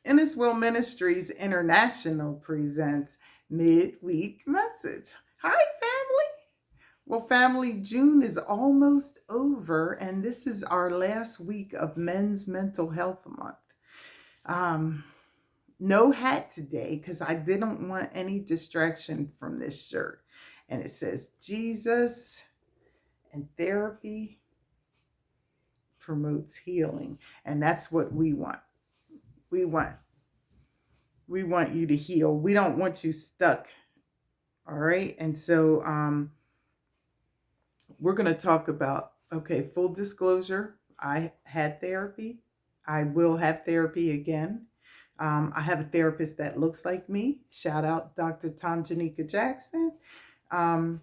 Innis Will Ministries International presents Midweek Message. Hi, family. Well, family, June is almost over, and this is our last week of Men's Mental Health Month. Um, no hat today because I didn't want any distraction from this shirt. And it says, Jesus and therapy promotes healing. And that's what we want. We want we want you to heal. We don't want you stuck. All right. And so we're going to talk about, okay, full disclosure, I had therapy. I will have therapy again. I have a therapist that looks like me. Shout out Dr. Tanjanika Jackson. Um,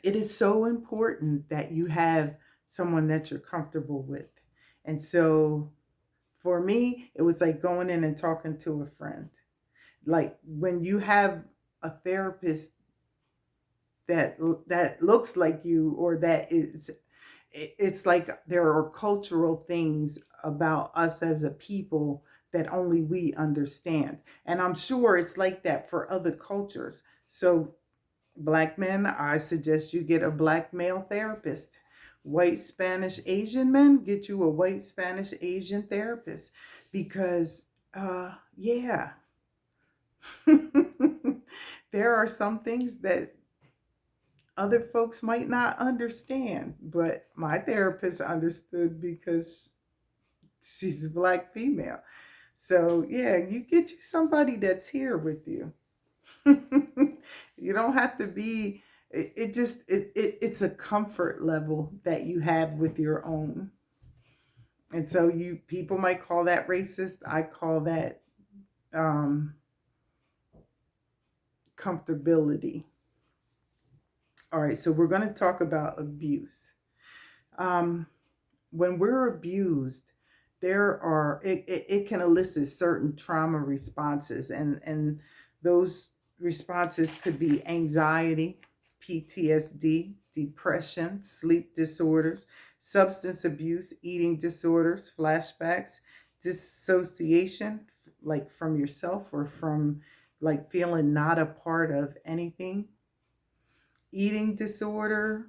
it is so important that you have someone that you're comfortable with. And so for me, it was like going in and talking to a friend. Like when you have a therapist that looks like you, or that is, it's like there are cultural things about us as a people that only we understand, and I'm sure it's like that for other cultures. So Black men, I suggest you get a Black male therapist. White Spanish Asian men, get you a white Spanish Asian therapist, because yeah, there are some things that other folks might not understand, but my therapist understood because she's a Black female. So yeah, you get you somebody that's here with you. You don't have to be. It's a comfort level that you have with your own. And so you people might call that racist. I call that um, comfortability. All right, so we're going to talk about abuse. Um, when we're abused, it can elicit certain trauma responses, and those responses could be anxiety, PTSD, depression, sleep disorders, substance abuse, eating disorders, flashbacks, dissociation, like from yourself or from like feeling not a part of anything, eating disorder.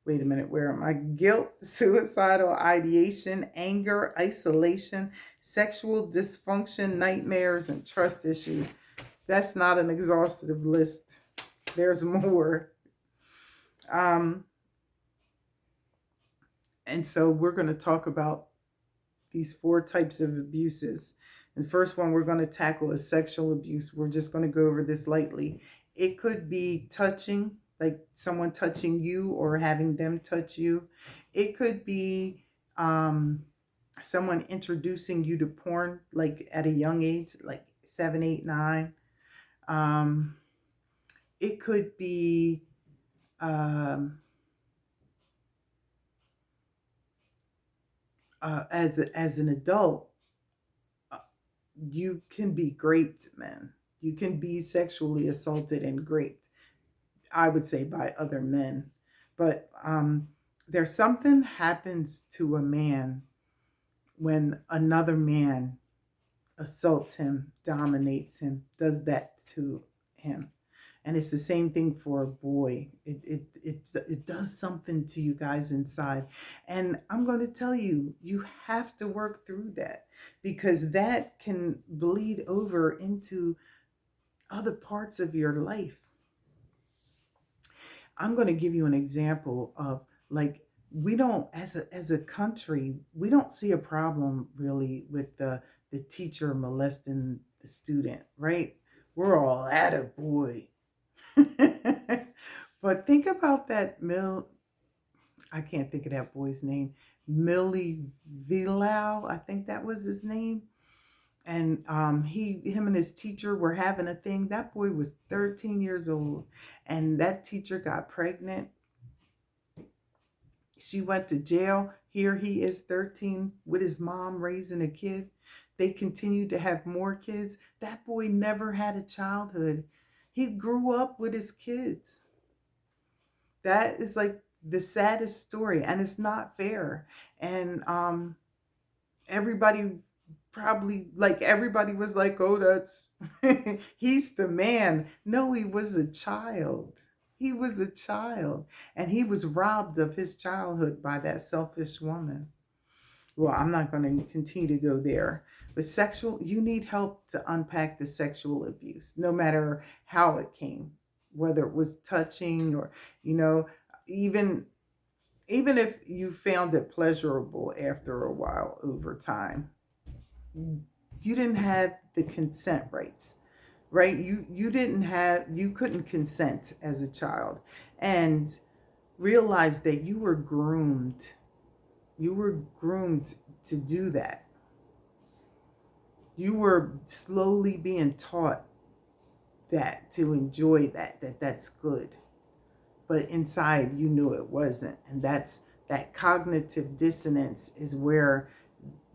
Wait a minute, where am I? Guilt, suicidal ideation, anger, isolation, sexual dysfunction, nightmares, and trust issues. That's not an exhaustive list. There's more. Um, and so we're going to talk about these four types of abuses. And first one we're going to tackle is sexual abuse. We're just going to go over this lightly. It could be touching, like someone touching you or having them touch you. It could be someone introducing you to porn, like at a young age, like 7, 8, 9. Um, it could be um, as an adult, uh, you can be raped, man. You can be sexually assaulted and raped, I would say, by other men. But there's something happens to a man when another man assaults him, dominates him, does that to him. And it's the same thing for a boy. It does something to you guys inside. And I'm going to tell you, you have to work through that, because that can bleed over into other parts of your life. I'm going to give you an example of, like, we don't, as a country, we don't see a problem really with the teacher molesting the student, right? We're all at a boy. But think about that I can't think of that boy's name. Millie Vilau, I think that was his name. And him and his teacher were having a thing. That boy was 13 years old, and that teacher got pregnant. She went to jail. Here he is, 13, with his mom raising a kid. They continued to have more kids. That boy never had a childhood. He grew up with his kids. That is like the saddest story, and it's not fair. And everybody probably like everybody was like, oh, that's, he's the man. No, he was a child. He was a child. And he was robbed of his childhood by that selfish woman. Well, I'm not going to continue to go there. But you need help to unpack the sexual abuse, no matter how it came, whether it was touching or, you know, even if you found it pleasurable after a while over time, you didn't have the consent rights, right? You couldn't consent as a child, and realize that you were groomed. You were groomed to do that. You were slowly being taught that, to enjoy that's good. But inside you knew it wasn't. And that cognitive dissonance is where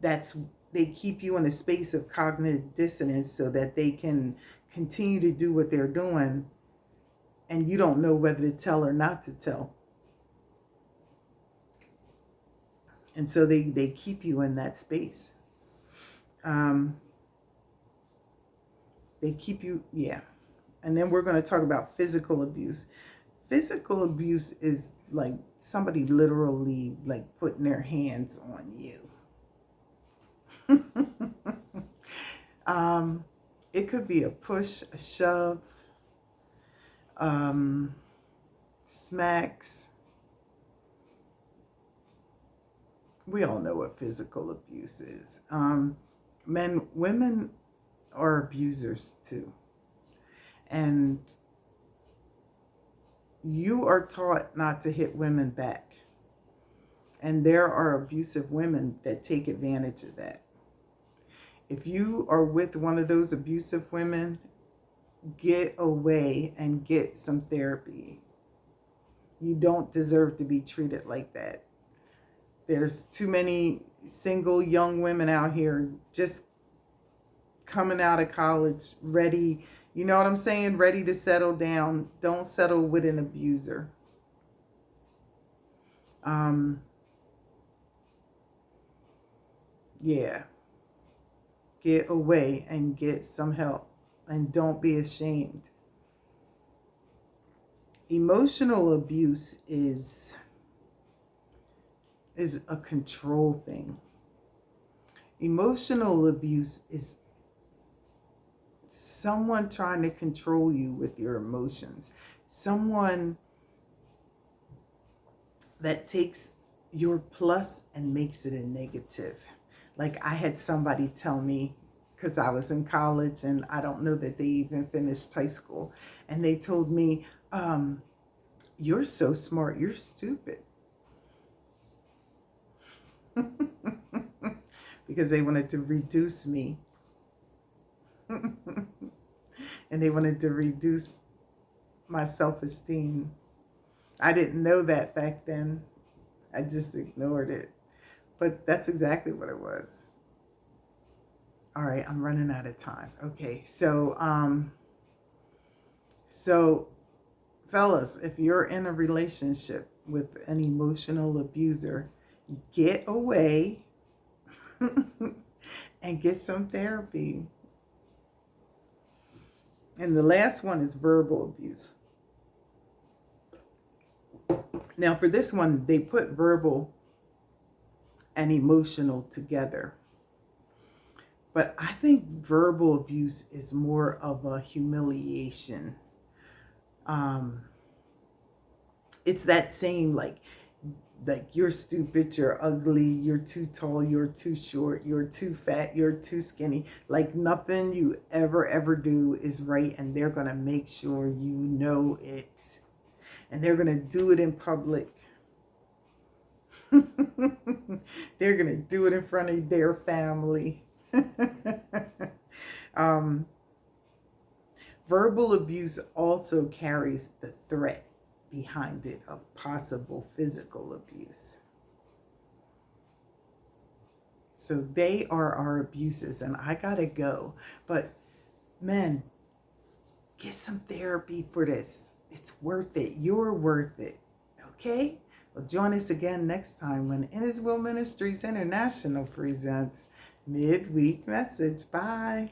they keep you in a space of cognitive dissonance so that they can continue to do what they're doing, and you don't know whether to tell or not to tell. And so they keep you in that space. They keep you, yeah. And then we're going to talk about physical abuse. Physical abuse is like somebody literally like putting their hands on you. It could be a push, a shove, smacks. We all know what physical abuse is. Women are abusers too. And you are taught not to hit women back. And there are abusive women that take advantage of that. If you are with one of those abusive women, get away and get some therapy. You don't deserve to be treated like that. There's too many single young women out here just coming out of college, ready, you know what I'm saying? Ready to settle down. Don't settle with an abuser. Yeah. Get away and get some help. And don't be ashamed. Emotional abuse is a control thing. Emotional abuse is someone trying to control you with your emotions. Someone that takes your plus and makes it a negative. Like I had somebody tell me, because I was in college and I don't know that they even finished high school, and they told me, you're so smart, you're stupid. Because they wanted to reduce me. And they wanted to reduce my self-esteem. I didn't know that back then. I just ignored it. But that's exactly what it was. All right, I'm running out of time. Okay, so fellas, if you're in a relationship with an emotional abuser, get away and get some therapy. And the last one is verbal abuse. Now, for this one, they put verbal and emotional together. But I think verbal abuse is more of a humiliation. It's that same like you're stupid, you're ugly, you're too tall, you're too short, you're too fat, you're too skinny. Like nothing you ever do is right, and they're going to make sure you know it. And they're going to do it in public. They're going to do it in front of their family. Verbal abuse also carries the threat behind it of possible physical abuse. So they are our abuses, and I gotta go. But men, get some therapy for this. It's worth it. You're worth it. Okay? Well, join us again next time when In His Will Ministries International presents Midweek Message. Bye.